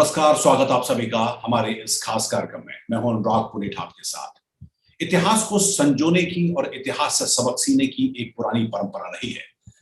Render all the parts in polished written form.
नमस्कार, स्वागत आप सभी का हमारे इस खास कार्यक्रम में। मैं हूं अनुराग पुनेठ आपके साथ। इतिहास को संजोने की और इतिहास से सबक सीखने की एक पुरानी परंपरा रही है।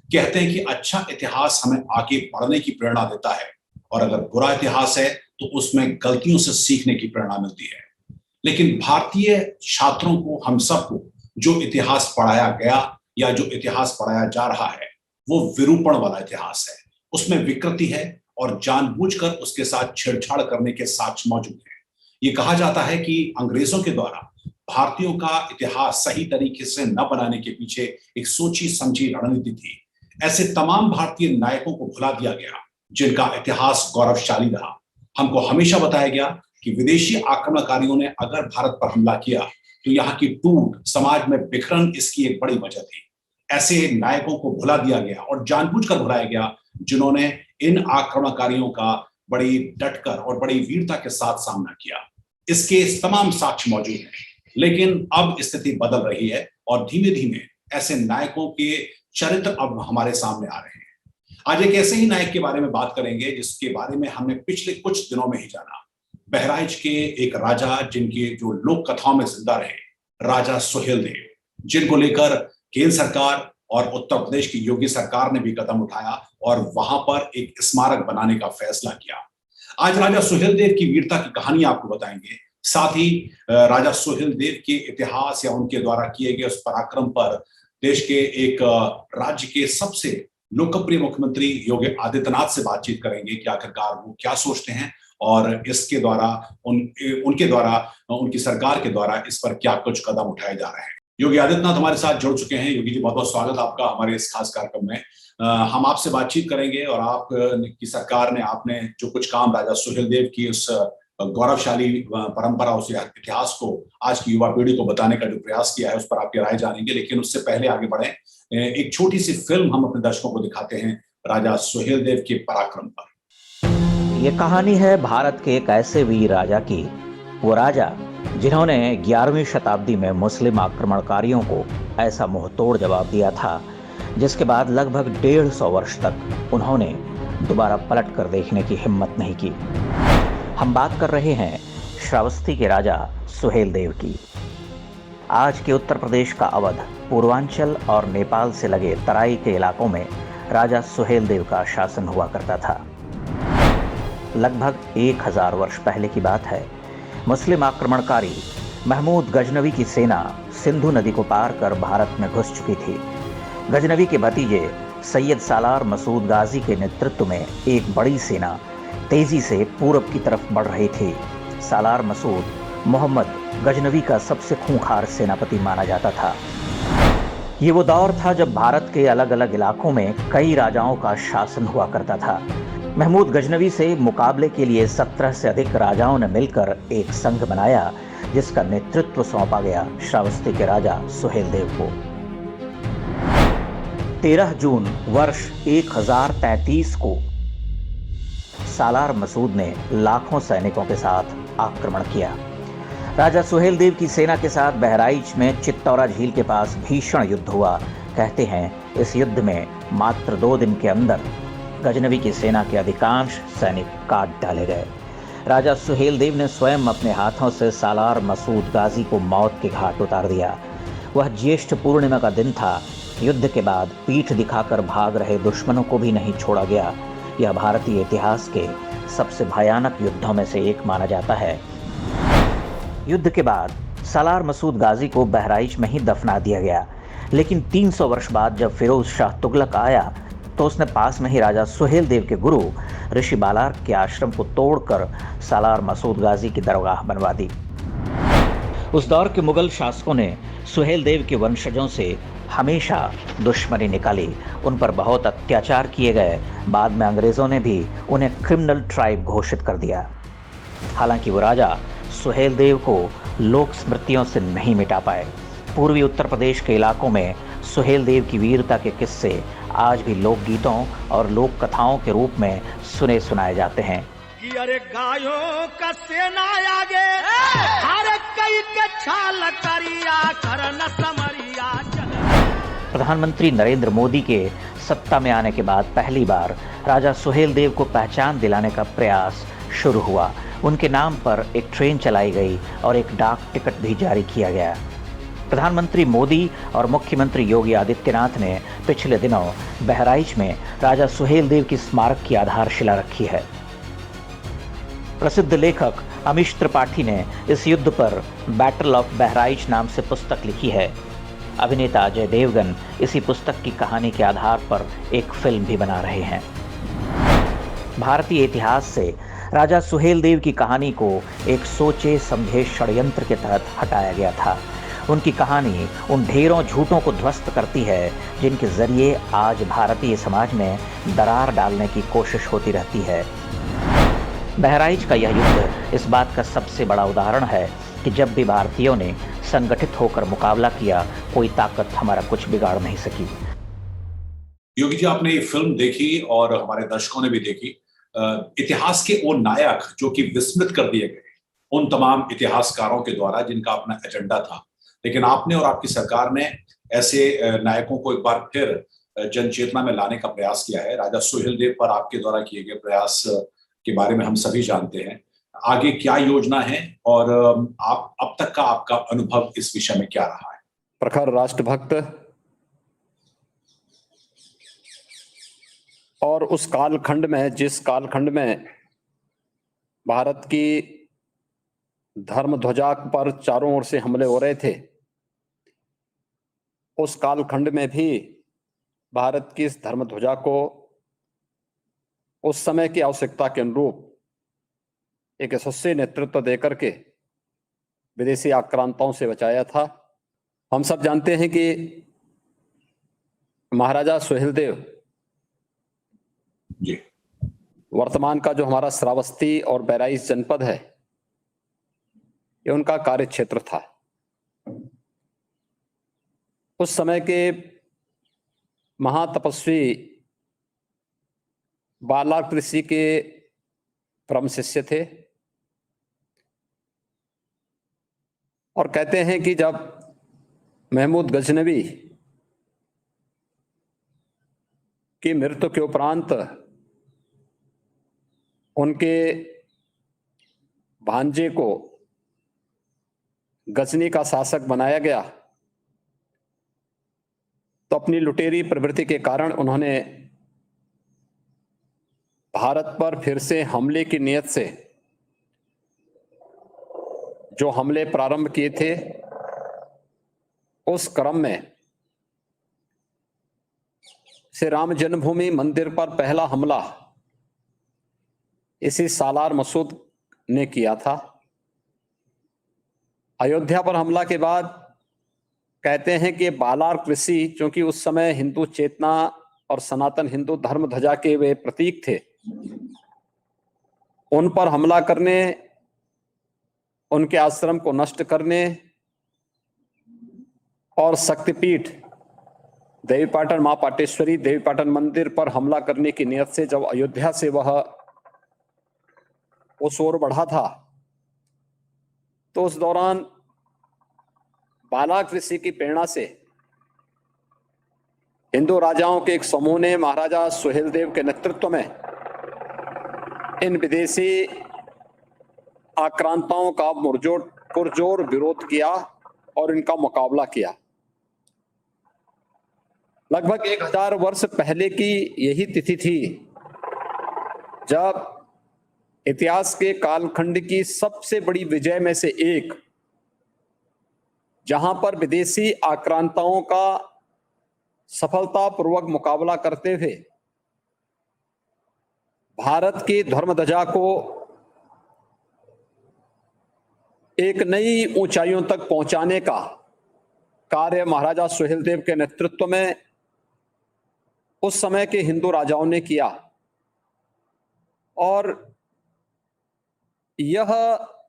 कहते हैं कि अच्छा इतिहास हमें आगे बढ़ने की प्रेरणा देता है और अगर बुरा इतिहास है तो उसमें गलतियों से सीखने की प्रेरणा मिलती है। लेकिन भारतीय छात्रों को, हम सबको जो इतिहास पढ़ाया गया या जो इतिहास पढ़ाया जा रहा है वो विरूपण वाला इतिहास है। उसमें विकृति है और जानबूझकर उसके साथ छेड़छाड़ करने के साक्ष्य मौजूद हैं। ये कहा जाता है कि अंग्रेजों के द्वारा भारतीयों का इतिहास सही तरीके से न बनाने के पीछे एक सोची समझी रणनीति थी। ऐसे तमाम भारतीय नायकों को भुला दिया गया जिनका इतिहास गौरवशाली रहा। हमको हमेशा बताया गया कि विदेशी आक्रमणकारियों ने अगर भारत पर हमला किया तो यहाँ की टूट, समाज में बिखरन इसकी एक बड़ी वजह थी। ऐसे नायकों को भुला दिया गया और जानबूझकर भुलाया गया जिन्होंने इन आक्रमणकारियों का बड़ी डटकर और बड़ी वीरता के साथ सामना किया। इसके तमाम साक्ष्य मौजूद हैं। लेकिन अब स्थिति बदल रही है और धीमे धीमे ऐसे नायकों के चरित्र अब हमारे सामने आ रहे हैं। आज एक ऐसे ही नायक के बारे में बात करेंगे जिसके बारे में हमने पिछले कुछ दिनों में ही जाना। बहराइच के एक राजा जिनके जो लोक कथाओं में जिंदा रहे, राजा सुहेलदेव, जिनको लेकर केंद्र सरकार और उत्तर प्रदेश की योगी सरकार ने भी कदम उठाया और वहां पर एक स्मारक बनाने का फैसला किया। आज राजा सुहेलदेव की वीरता की कहानी आपको बताएंगे, साथ ही राजा सुहेलदेव के इतिहास या उनके द्वारा किए गए उस पराक्रम पर देश के एक राज्य के सबसे लोकप्रिय मुख्यमंत्री योगी आदित्यनाथ से बातचीत करेंगे कि आखिरकार वो क्या सोचते हैं और इसके द्वारा उनके द्वारा, उनकी सरकार के द्वारा इस पर क्या कुछ कदम उठाए जा रहे हैं। योगी आदित्यनाथ हमारे साथ जुड़ चुके हैं। योगी जी, बहुत बहुत स्वागत आपका हमारे इस खास कार्यक्रम में। हम आपसे बातचीत करेंगे और आपकी सरकार ने, आपने जो कुछ काम राजा सुहेलदेव की उस गौरवशाली परंपरा, उस इतिहास को आज की युवा पीढ़ी को बताने का जो प्रयास किया है उस पर आपकी राय जानेंगे। लेकिन उससे पहले आगे बढ़े, एक छोटी सी फिल्म हम अपने दर्शकों को दिखाते हैं राजा सुहेलदेव के पराक्रम पर। ये कहानी है भारत के एक ऐसे वीर राजा की, वो राजा जिन्होंने 11वीं शताब्दी में मुस्लिम आक्रमणकारियों को ऐसा मुंहतोड़ जवाब दिया था जिसके बाद लगभग 150 वर्ष तक उन्होंने दोबारा पलट कर देखने की हिम्मत नहीं की। हम बात कर रहे हैं श्रावस्ती के राजा सुहेलदेव की। आज के उत्तर प्रदेश का अवध, पूर्वांचल और नेपाल से लगे तराई के इलाकों में राजा सुहेलदेव का शासन हुआ करता था। लगभग 1000 वर्ष पहले की बात है। मुस्लिम आक्रमणकारी महमूद गजनवी की सेना सिंधु नदी को पार कर भारत में घुस चुकी थी। गजनवी के भतीजे सैयद सालार मसूद गाजी के नेतृत्व में एक बड़ी सेना तेजी से पूरब की तरफ बढ़ रही थी। सालार मसूद मोहम्मद गजनवी का सबसे खूंखार सेनापति माना जाता था। ये वो दौर था जब भारत के अलग अलग इलाकों में कई राजाओं का शासन हुआ करता था। महमूद गजनवी से मुकाबले के लिए 17 से अधिक राजाओं ने मिलकर एक संघ बनाया जिसका नेतृत्व सौंपा गया श्रावस्ती के राजा सुहेलदेव को। 13 जून वर्ष 1033 को सालार मसूद ने लाखों सैनिकों के साथ आक्रमण किया। राजा सुहेलदेव की सेना के साथ बहराइच में चित्तौरा झील के पास भीषण युद्ध हुआ। कहते हैं इस युद्ध में मात्र 2 दिन के अंदर गजनवी की सेना के अधिकांश सैनिक काट डाले गए। राजा सुहेलदेव ने स्वयं अपने हाथों से सालार मसूद गाजी को मौत के घाट उतार दिया। वह ज्येष्ठ पूर्णिमा का दिन था। युद्ध के बाद पीठ दिखाकर भाग रहे दुश्मनों को भी नहीं छोड़ा गया। यह भारतीय इतिहास के सबसे भयानक युद्धों में से एक माना जाता है। युद्ध के बाद सालार मसूद गाजी को बहराइच में ही दफना दिया गया। लेकिन 300 वर्ष बाद जब फिरोज शाह तुगलक आया तो उसने पास में ही राजा सुहेलदेव के गुरु ऋषि बालार के आश्रम को तोड़कर सालार मसूद गाजी की दरगाह बनवा दी। उस दौर के मुगल शासकों ने सुहेलदेव के वंशजों से हमेशा दुश्मनी निकाली। उन पर बहुत अत्याचार किए गए। बाद में अंग्रेजों ने भी उन्हें क्रिमिनल ट्राइब घोषित कर दिया। हालांकि वो राजा सुहेलदेव को लोक स्मृतियों से नहीं मिटा पाए। पूर्वी उत्तर प्रदेश के इलाकों में सुहेलदेव की वीरता के किस्से आज भी लोकगीतों और लोक कथाओं के रूप में सुने सुनाए जाते हैं। कि अरे गायों का सेना आगे, हर कई के छाल करिया करन समरिया। प्रधानमंत्री नरेंद्र मोदी के सत्ता में आने के बाद पहली बार राजा सुहेलदेव को पहचान दिलाने का प्रयास शुरू हुआ। उनके नाम पर एक ट्रेन चलाई गई और एक डाक टिकट भी जारी किया गया। प्रधानमंत्री मोदी और मुख्यमंत्री योगी आदित्यनाथ ने पिछले दिनों बहराइच में राजा सुहेलदेव की स्मारक की आधारशिला रखी है। प्रसिद्ध लेखक अमीश त्रिपाठी ने इस युद्ध पर बैटल ऑफ बहराइच नाम से पुस्तक लिखी है। अभिनेता अजय देवगन इसी पुस्तक की कहानी के आधार पर एक फिल्म भी बना रहे हैं। भारतीय इतिहास से राजा सुहेलदेव की कहानी को एक सोचे समझे षड्यंत्र के तहत हटाया गया था। उनकी कहानी उन ढेरों झूठों को ध्वस्त करती है जिनके जरिए आज भारतीय समाज में दरार डालने की कोशिश होती रहती है। बहराइच का यह युद्ध इस बात का सबसे बड़ा उदाहरण है कि जब भी भारतीयों ने संगठित होकर मुकाबला किया, कोई ताकत हमारा कुछ बिगाड़ नहीं सकी। योगी जी, आपने ये फिल्म देखी और हमारे दर्शकों ने भी देखी। इतिहास के वो नायक जो कि विस्मृत कर दिए गए उन तमाम इतिहासकारों के द्वारा जिनका अपना एजेंडा था, लेकिन आपने और आपकी सरकार ने ऐसे नायकों को एक बार फिर जनचेतना में लाने का प्रयास किया है। राजा सुहेलदेव पर आपके द्वारा किए गए प्रयास के बारे में हम सभी जानते हैं। आगे क्या योजना है और आप अब तक का आपका अनुभव इस विषय में क्या रहा है? प्रखर राष्ट्रभक्त और उस कालखंड में, जिस कालखंड में भारत की धर्म ध्वजा पर चारों ओर से हमले हो रहे थे, उस कालखंड में भी भारत की इस धर्म ध्वजा को उस समय की आवश्यकता के अनुरूप एक यशस्वी नेतृत्व देकर के विदेशी आक्रांताओं से बचाया था। हम सब जानते हैं कि महाराजा सुहेलदेव जी, वर्तमान का जो हमारा श्रावस्ती और बहराइच जनपद है, ये उनका कार्य क्षेत्र था। उस समय के महातपस्वी बालार्क ऋषि के परम शिष्य थे और कहते हैं कि जब महमूद गजनवी की मृत्यु के उपरांत उनके भांजे को गजनी का शासक बनाया गया, तो अपनी लुटेरी प्रवृत्ति के कारण उन्होंने भारत पर फिर से हमले की नियत से जो हमले प्रारंभ किए थे, उस क्रम में श्री राम जन्मभूमि मंदिर पर पहला हमला इसी सालार मसूद ने किया था। अयोध्या पर हमला के बाद कहते हैं कि बालार्क ऋषि, चूंकि उस समय हिंदू चेतना और सनातन हिंदू धर्म ध्वजा के वे प्रतीक थे, उन पर हमला करने, उनके आश्रम को नष्ट करने और शक्तिपीठ देवीपाटन मां पाटेश्वरी देवीपाटन मंदिर पर हमला करने की नियत से जब अयोध्या से वह उस ओर बढ़ा था, तो उस दौरान बालार्क ऋषि की प्रेरणा से हिंदू राजाओं के एक समूह ने महाराजा सुहेलदेव के नेतृत्व में इन विदेशी आक्रांताओं का पुरजोर विरोध किया और इनका मुकाबला किया। लगभग 1000 वर्ष पहले की यही तिथि थी जब इतिहास के कालखंड की सबसे बड़ी विजय में से एक, जहां पर विदेशी आक्रांताओं का सफलतापूर्वक मुकाबला करते हुए भारत की धर्म ध्वजा को एक नई ऊंचाइयों तक पहुंचाने का कार्य महाराजा सुहेलदेव के नेतृत्व में उस समय के हिंदू राजाओं ने किया। और यह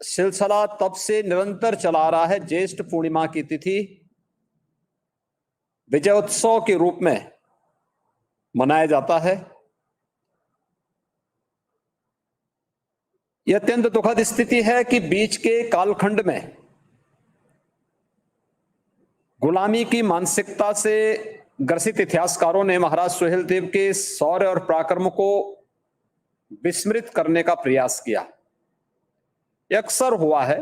सिलसिला तब से निरंतर चला रहा है। ज्येष्ठ पूर्णिमा की तिथि विजयोत्सव के रूप में मनाया जाता है। यह अत्यंत दुखद स्थिति है कि बीच के कालखंड में गुलामी की मानसिकता से ग्रसित इतिहासकारों ने महाराज सुहेलदेव के शौर्य और पराक्रम को विस्मृत करने का प्रयास किया। ये अक्सर हुआ है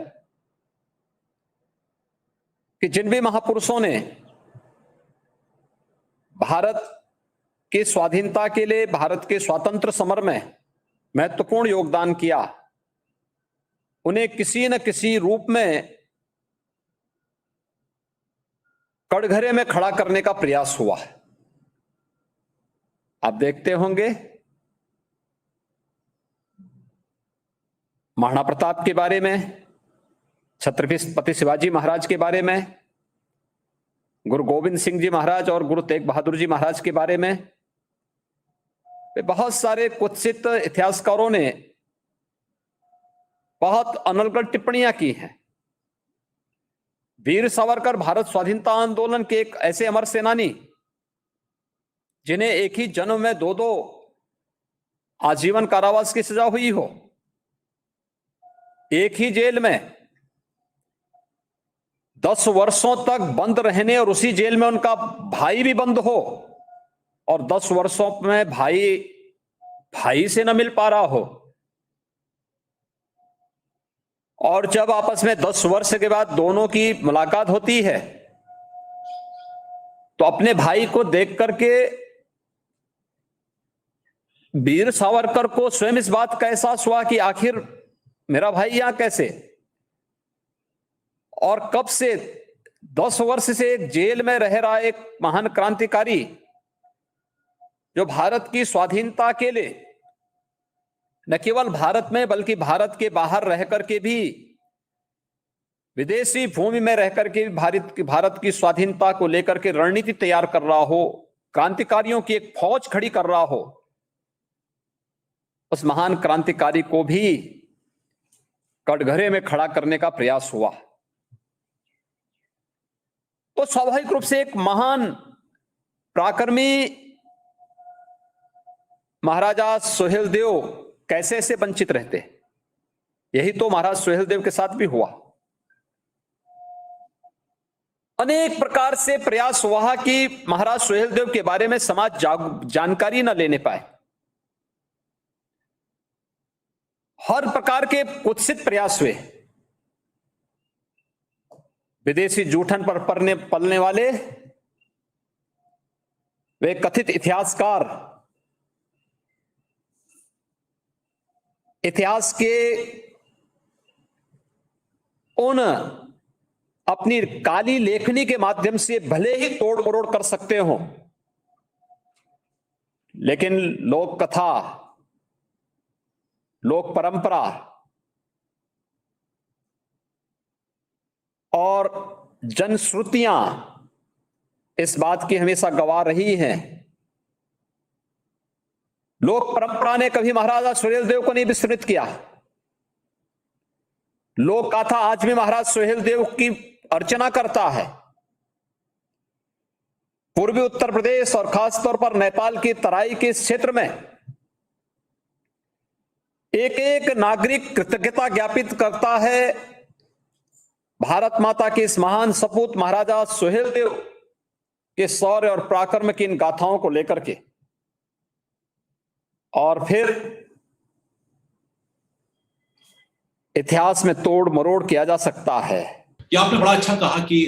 कि जिन भी महापुरुषों ने भारत की स्वाधीनता के लिए, भारत के स्वातंत्र समर में महत्वपूर्ण योगदान किया, उन्हें किसी न किसी रूप में कटघरे में खड़ा करने का प्रयास हुआ है। आप देखते होंगे महाराणा प्रताप के बारे में, छत्रपति शिवाजी महाराज के बारे में, गुरु गोविंद सिंह जी महाराज और गुरु तेग बहादुर जी महाराज के बारे में बहुत सारे कुत्सित इतिहासकारों ने बहुत अनर्गल टिप्पणियां की हैं। वीर सावरकर भारत स्वाधीनता आंदोलन के एक ऐसे अमर सेनानी जिन्हें एक ही जन्म में दो आजीवन कारावास की सजा हुई हो, एक ही जेल में 10 वर्षों तक बंद रहने और उसी जेल में उनका भाई भी बंद हो और 10 वर्षों में भाई से न मिल पा रहा हो, और जब आपस में 10 वर्ष के बाद दोनों की मुलाकात होती है तो अपने भाई को देख करके वीर सावरकर को स्वयं इस बात का एहसास हुआ कि आखिर मेरा भाई यहां कैसे, और कब से 10 वर्ष से एक जेल में रह रहा एक महान क्रांतिकारी जो भारत की स्वाधीनता के लिए न केवल भारत में बल्कि भारत के बाहर रह करके भी, विदेशी भूमि में रह करके भी भारत की स्वाधीनता को लेकर के रणनीति तैयार कर रहा हो, क्रांतिकारियों की एक फौज खड़ी कर रहा हो, उस महान क्रांतिकारी को भी कटघरे में खड़ा करने का प्रयास हुआ। तो स्वाभाविक रूप से एक महान पराक्रमी महाराजा सुहेलदेव कैसे ऐसे वंचित रहते। यही तो महाराज सुहेलदेव के साथ भी हुआ। अनेक प्रकार से प्रयास हुआ कि महाराज सुहेलदेव के बारे में समाज जानकारी न लेने पाए। हर प्रकार के कुत्सित प्रयास हुए। विदेशी जूठन पर पलने वाले वे कथित इतिहासकार इतिहास के उन अपनी काली लेखनी के माध्यम से भले ही तोड़ मरोड़ कर सकते हो, लेकिन लोक कथा, लोक परंपरा और जनश्रुतियां इस बात की हमेशा गवाह रही हैं। लोक परंपरा ने कभी महाराजा सुहेलदेव को नहीं विस्मृत किया। लोक गाथा आज भी महाराज सुहेलदेव की अर्चना करता है। पूर्वी उत्तर प्रदेश और खासतौर पर नेपाल की तराई के क्षेत्र में एक एक नागरिक कृतज्ञता ज्ञापित करता है भारत माता के इस महान सपूत महाराजा सुहेलदेव के शौर्य और पराक्रम की इन गाथाओं को लेकर के। और फिर इतिहास में तोड़ मरोड़ किया जा सकता है। ये आपने बड़ा अच्छा कहा कि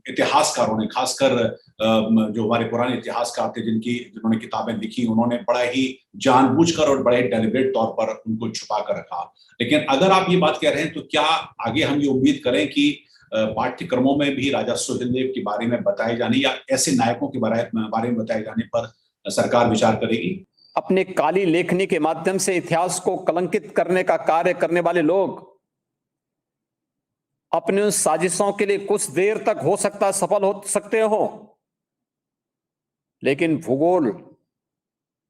इतिहासकारों ने, खासकर जो हमारे पुराने इतिहासकार थे जिन्होंने किताबें लिखी, उन्होंने बड़ा ही जानबूझकर और बड़े डेलिब्रेट तौर पर उनको छुपा कर रखा। लेकिन अगर आप ये बात कह रहे हैं तो क्या आगे हम ये उम्मीद करें कि पाठ्यक्रमों में भी राजा सुहेलदेव के बारे में बताए जाने या ऐसे नायकों के बारे में बताए जाने पर सरकार विचार करेगी? अपने काली लेखनी के माध्यम से इतिहास को कलंकित करने का कार्य करने वाले लोग अपने उस साजिशों के लिए कुछ देर तक हो सकता है सफल हो सकते हो, लेकिन भूगोल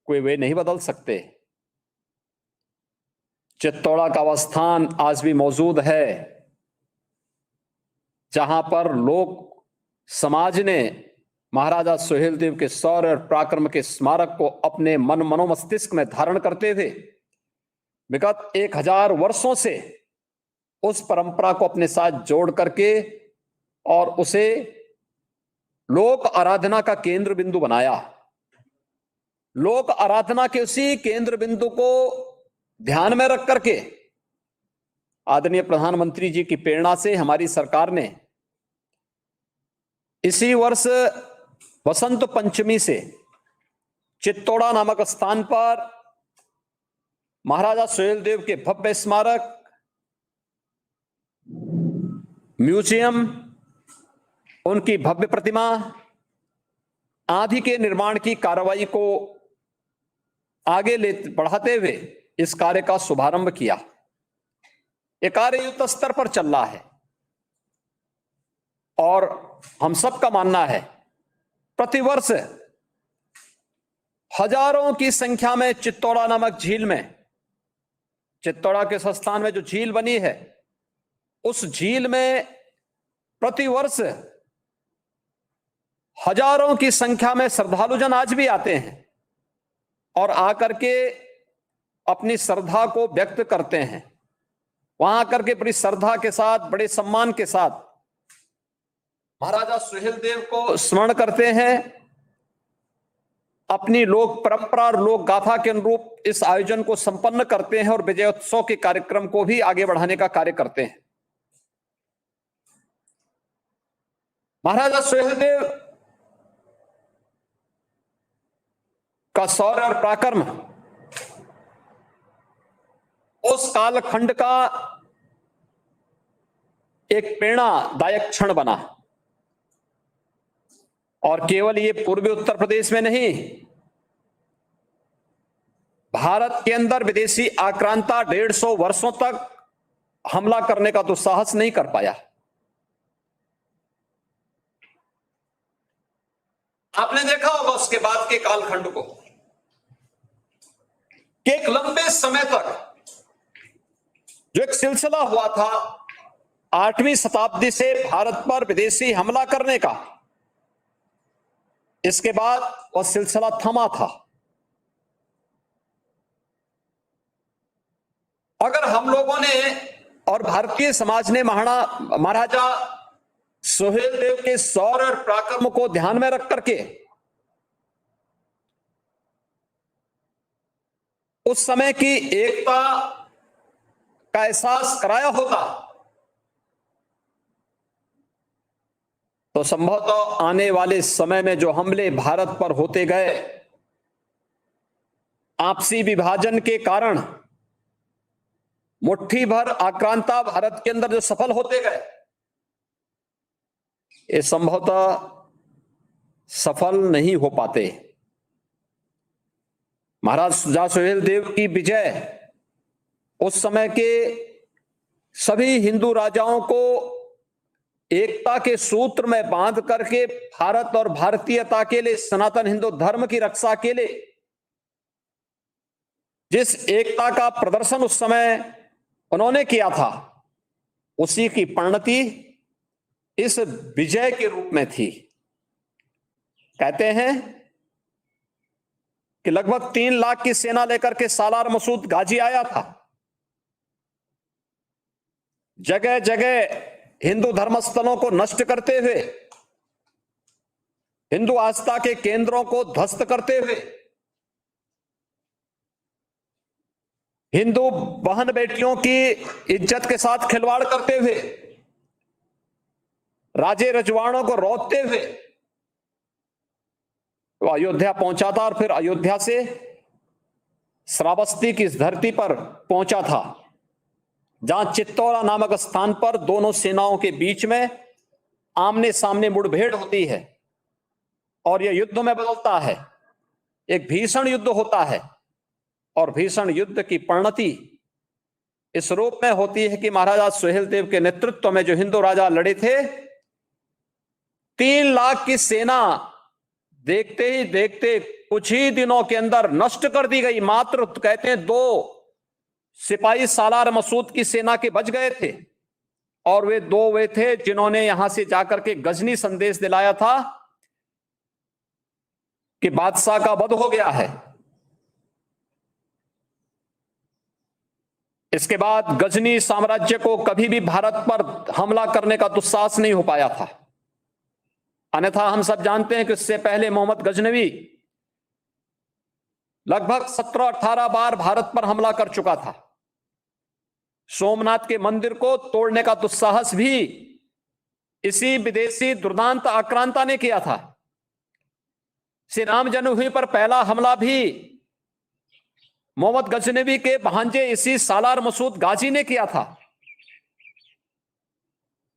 कोई वे नहीं बदल सकते। चित्तौड़ा का वह स्थान आज भी मौजूद है जहां पर लोग समाज ने महाराजा सुहेलदेव के शौर्य और पराक्रम के स्मारक को अपने मनोमस्तिष्क में धारण करते थे। विगत 1000 वर्षों से उस परंपरा को अपने साथ जोड़ करके और उसे लोक आराधना का केंद्र बिंदु बनाया। लोक आराधना के उसी केंद्र बिंदु को ध्यान में रख करके आदरणीय प्रधानमंत्री जी की प्रेरणा से हमारी सरकार ने इसी वर्ष वसंत पंचमी से चित्तौड़ा नामक स्थान पर महाराजा सुहेलदेव के भव्य स्मारक, म्यूजियम, उनकी भव्य प्रतिमा आदि के निर्माण की कार्रवाई को आगे बढ़ाते हुए इस कार्य का शुभारंभ किया। यह कार्य युद्ध स्तर पर चल रहा है और हम सबका मानना है प्रतिवर्ष हजारों की संख्या में चित्तौड़ा नामक झील में, चित्तौड़ा के स्थान में जो झील बनी है उस झील में प्रतिवर्ष हजारों की संख्या में श्रद्धालुजन आज भी आते हैं और आकर के अपनी श्रद्धा को व्यक्त करते हैं। वहां आकर के बड़ी श्रद्धा के साथ, बड़े सम्मान के साथ महाराजा सुहेलदेव को स्मरण करते हैं। अपनी लोक परंपरा और लोक गाथा के अनुरूप इस आयोजन को संपन्न करते हैं और विजयोत्सव के कार्यक्रम को भी आगे बढ़ाने का कार्य करते हैं। महाराजा सुहेलदेव का शौर्य और पराक्रम उस कालखंड का एक प्रेरणादायक क्षण बना और केवल ये पूर्वी उत्तर प्रदेश में नहीं, भारत के अंदर विदेशी आक्रांता 150 वर्षों तक हमला करने का तो साहस नहीं कर पाया। आपने देखा होगा उसके बाद के कालखंड को कि एक लंबे समय तक जो एक सिलसिला हुआ था 8वीं शताब्दी से भारत पर विदेशी हमला करने का, इसके बाद वह सिलसिला थमा था। अगर हम लोगों ने और भारतीय समाज ने महाराजा सुहेलदेव के शौर्य और पराक्रम को ध्यान में रख करके उस समय की एकता का एहसास कराया होता तो संभवतः आने वाले समय में जो हमले भारत पर होते गए, आपसी विभाजन के कारण मुट्ठी भर आक्रांता भारत के अंदर जो सफल होते गए, ये संभवतः सफल नहीं हो पाते। महाराजा सुहेलदेव की विजय उस समय के सभी हिंदू राजाओं को एकता के सूत्र में बांध करके भारत और भारतीयता के लिए, सनातन हिंदू धर्म की रक्षा के लिए जिस एकता का प्रदर्शन उस समय उन्होंने किया था, उसी की परिणति इस विजय के रूप में थी। कहते हैं कि लगभग 3 लाख की सेना लेकर के सालार मसूद गाजी आया था। जगह जगह हिंदू धर्मस्थलों को नष्ट करते हुए, हिंदू आस्था के केंद्रों को ध्वस्त करते हुए, हिंदू बहन बेटियों की इज्जत के साथ खिलवाड़ करते हुए, राजे रजवाड़ों को रौंदते हुए वो अयोध्या पहुंचा था और फिर अयोध्या से श्रावस्ती की इस धरती पर पहुंचा था, जहां चित्तौड़ा नामक स्थान पर दोनों सेनाओं के बीच में आमने सामने मुठभेड़ होती है और यह युद्ध में बदलता है। एक भीषण युद्ध होता है और भीषण युद्ध की परिणति इस रूप में होती है कि महाराजा सुहेलदेव के नेतृत्व में जो हिंदू राजा लड़े थे, 3 लाख की सेना देखते ही देखते कुछ ही दिनों के अंदर नष्ट कर दी गई। मात्र कहते हैं 2 सिपाही सालार मसूद की सेना के बच गए थे और वे 2 वे थे जिन्होंने यहां से जाकर के गजनी संदेश दिलाया था कि बादशाह का वध हो गया है। इसके बाद गजनी साम्राज्य को कभी भी भारत पर हमला करने का दुस्साहस नहीं हो पाया था। अन्यथा हम सब जानते हैं कि इससे पहले मोहम्मद गजनवी लगभग 17-18 बार भारत पर हमला कर चुका था। सोमनाथ के मंदिर को तोड़ने का दुस्साहस भी इसी विदेशी दुर्दांत आक्रांता ने किया था। श्री राम जन्मभूमि पर पहला हमला भी मोहम्मद गजनवी के भांजे इसी सालार मसूद गाजी ने किया था।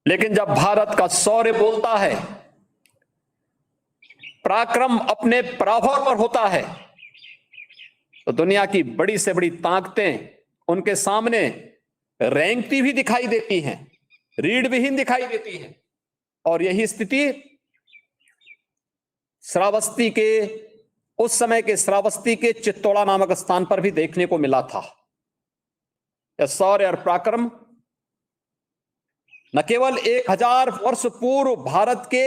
लेकिन जब भारत का शौर्य बोलता है, पराक्रम अपने पराभव पर होता है, तो दुनिया की बड़ी से बड़ी ताकतें उनके सामने रेंगती भी दिखाई देती हैं, रीढ़ विहीन दिखाई देती हैं। और यही स्थिति श्रावस्ती के, उस समय के श्रावस्ती के चित्तौड़ा नामक स्थान पर भी देखने को मिला था। यह शौर्य और पराक्रम न केवल 1000 वर्ष पूर्व भारत के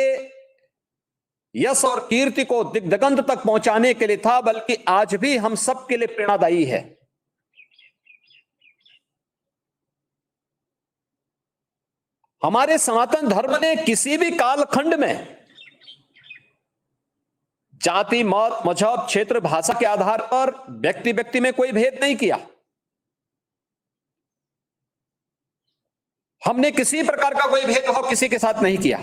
यश और कीर्ति को दिग्दिगंत तक पहुंचाने के लिए था, बल्कि आज भी हम सबके लिए प्रेरणादायी है। हमारे सनातन धर्म ने किसी भी कालखंड में जाति, मत, मजहब, क्षेत्र, भाषा के आधार पर व्यक्ति व्यक्ति में कोई भेद नहीं किया। हमने किसी प्रकार का कोई भेदभाव किसी के साथ नहीं किया।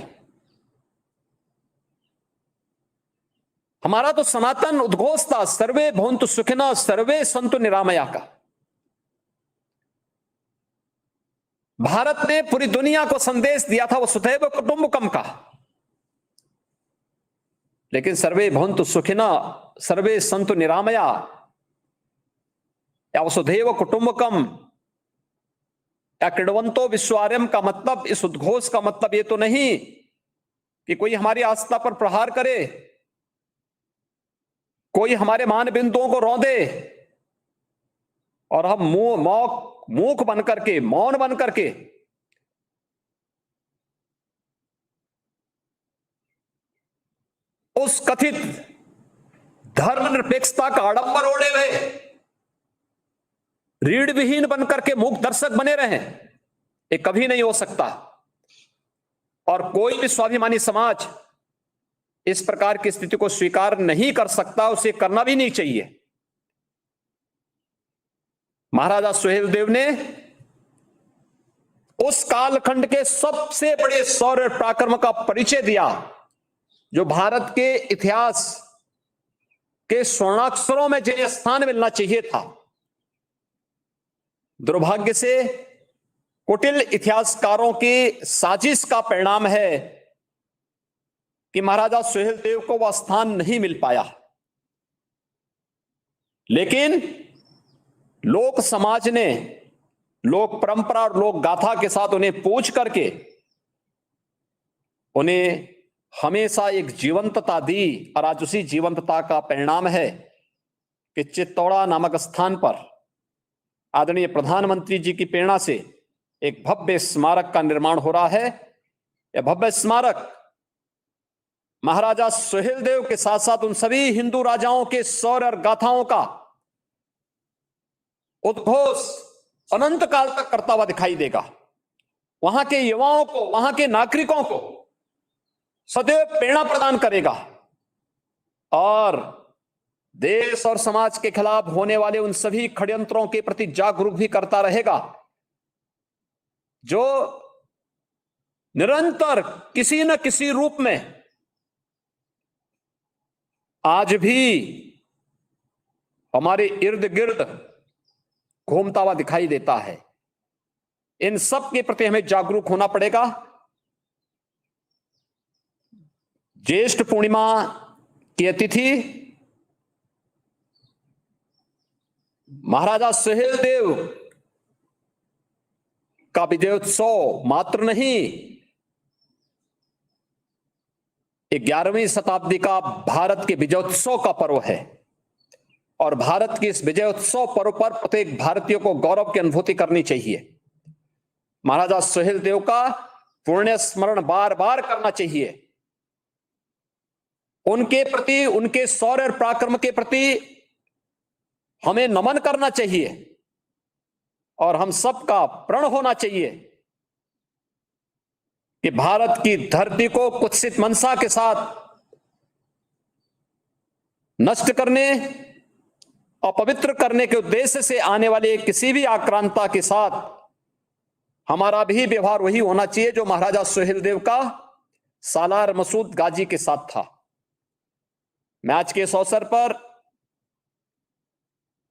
हमारा तो सनातन उद्घोष था, सर्वे भवन्तु सुखिनः सर्वे सन्तु निरामया का। भारत ने पूरी दुनिया को संदेश दिया था, वो वसुधैव कुटुंबकम का। लेकिन सर्वे भवन्तु सुखिनः सर्वे सन्तु निरामया या वसुधैव कुटुंबकम या क्रीडवंतो विश्वार्यम का मतलब, इस उद्घोष का मतलब ये तो नहीं कि कोई हमारी आस्था पर प्रहार करे, कोई हमारे मान बिंदुओं को रौंदे और हम मूक बन करके, मौन बन करके उस कथित धर्मनिरपेक्षता का आडंबर ओढ़े हुए रीढ़ विहीन बनकर के मूक दर्शक बने रहे। ये कभी नहीं हो सकता। और कोई भी स्वाभिमानी समाज इस प्रकार की स्थिति को स्वीकार नहीं कर सकता, उसे करना भी नहीं चाहिए। महाराजा सुहेलदेव ने उस कालखंड के सबसे बड़े शौर्य पराक्रम का परिचय दिया, जो भारत के इतिहास के स्वर्णाक्षरों में जिन्हें स्थान मिलना चाहिए था। दुर्भाग्य से कुटिल इतिहासकारों की साजिश का परिणाम है कि महाराजा सुहेलदेव को वह स्थान नहीं मिल पाया। लेकिन लोक समाज ने लोक परंपरा और लोक गाथा के साथ उन्हें पूछ करके उन्हें हमेशा एक जीवंतता दी, और आज उसी जीवंतता का परिणाम है कि चित्तौड़ा नामक स्थान पर आदरणीय प्रधानमंत्री जी की प्रेरणा से एक भव्य स्मारक का निर्माण हो रहा है। यह भव्य स्मारक महाराजा सुहेलदेव के साथ साथ उन सभी हिंदू राजाओं के शौर्य और गाथाओं का उद्घोष अनंत काल तक करता हुआ दिखाई देगा। वहां के युवाओं को, वहां के नागरिकों को सदैव प्रेरणा प्रदान करेगा और देश और समाज के खिलाफ होने वाले उन सभी षड्यंत्रों के प्रति जागरूक भी करता रहेगा, जो निरंतर किसी न किसी रूप में आज भी हमारे इर्द गिर्द घूमता हुआ दिखाई देता है। इन सब के प्रति हमें जागरूक होना पड़ेगा। ज्येष्ठ पूर्णिमा की तिथि महाराजा सुहेलदेव का विजयोत्सव मात्र नहीं, 11वीं शताब्दी का भारत के विजयोत्सव का पर्व है। और भारत के इस विजयोत्सव पर्व पर प्रत्येक भारतीय को गौरव की अनुभूति करनी चाहिए। महाराजा सुहेलदेव का पुण्य स्मरण बार बार करना चाहिए। उनके प्रति, उनके शौर्य और पराक्रम के प्रति हमें नमन करना चाहिए और हम सबका प्रण होना चाहिए कि भारत की धरती को कुत्सित मनसा के साथ नष्ट करने, अपवित्र करने के उद्देश्य से आने वाले किसी भी आक्रांता के साथ हमारा भी व्यवहार वही होना चाहिए जो महाराजा सुहेलदेव का सालार मसूद गाजी के साथ था। मैं आज के इस अवसर पर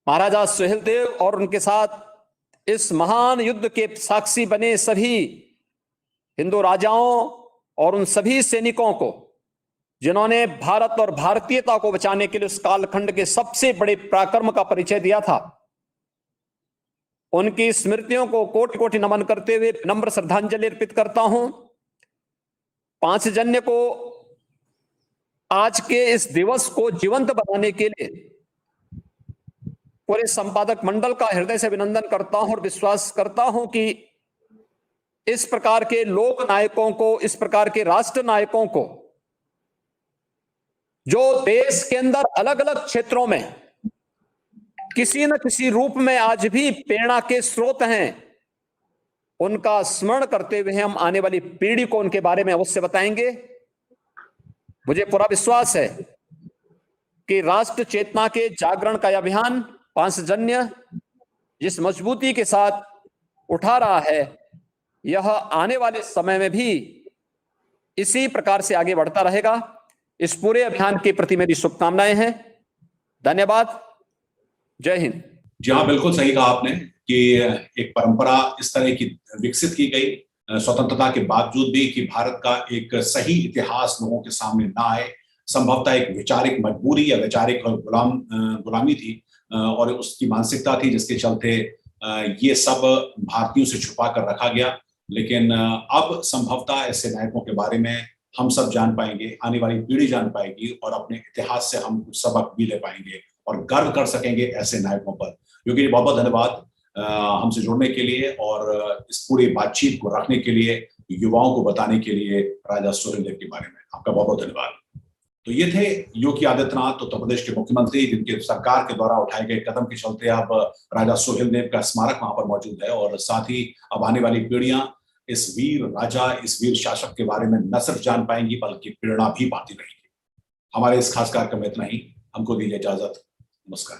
महाराजा सुहेलदेव और उनके साथ इस महान युद्ध के साक्षी बने सभी हिंदू राजाओं और उन सभी सैनिकों को जिन्होंने भारत और भारतीयता को बचाने के लिए उस कालखंड के सबसे बड़े पराक्रम का परिचय दिया था, उनकी स्मृतियों को कोटि कोटि नमन करते हुए नम्र श्रद्धांजलि अर्पित करता हूं। पांचजन्य को आज के इस दिवस को जीवंत बनाने के लिए पूरे संपादक मंडल का हृदय से अभिनंदन करता हूं और विश्वास करता हूं कि इस प्रकार के लोक नायकों को, इस प्रकार के राष्ट्र नायकों को, जो देश के अंदर अलग अलग क्षेत्रों में किसी न किसी रूप में आज भी प्रेरणा के स्रोत हैं, उनका स्मरण करते हुए हम आने वाली पीढ़ी को उनके बारे में अवश्य बताएंगे। मुझे पूरा विश्वास है कि राष्ट्र चेतना के जागरण का अभियान पांचजन्य जिस मजबूती के साथ उठा रहा है, यह आने वाले समय में भी इसी प्रकार से आगे बढ़ता रहेगा। इस पूरे अभियान के प्रति मेरी शुभकामनाएं हैं। धन्यवाद। जय हिंद। जी हाँ, बिल्कुल सही कहा आपने कि एक परंपरा इस तरह की विकसित की गई स्वतंत्रता के बावजूद भी कि भारत का एक सही इतिहास लोगों के सामने ना आए। संभवतः एक वैचारिक मजबूरी या वैचारिक गुलामी थी और उसकी मानसिकता थी जिसके चलते ये सब भारतीयों से छुपा कर रखा गया। लेकिन अब संभवतः ऐसे नायकों के बारे में हम सब जान पाएंगे, आने वाली पीढ़ी जान पाएगी और अपने इतिहास से हम कुछ सबक भी ले पाएंगे और गर्व कर सकेंगे ऐसे नायकों पर। योगी जी, बहुत बहुत धन्यवाद हमसे जुड़ने के लिए और इस पूरी बातचीत को रखने के लिए, युवाओं को बताने के लिए राजा सुहेलदेव के बारे में। आपका बहुत बहुत धन्यवाद। तो ये थे योगी आदित्यनाथ, उत्तर प्रदेश के मुख्यमंत्री, जिनके सरकार के द्वारा उठाए गए कदम के चलते अब राजा सुहेलदेव का स्मारक वहां पर मौजूद है और साथ ही अब आने वाली पीढ़ियां इस वीर राजा, इस वीर शासक के बारे में न सिर्फ जान पाएंगी बल्कि प्रेरणा भी पाती रहेंगी। हमारे इस खास कार्यक्रम में इतना ही। हमको दीजिए इजाजत। नमस्कार।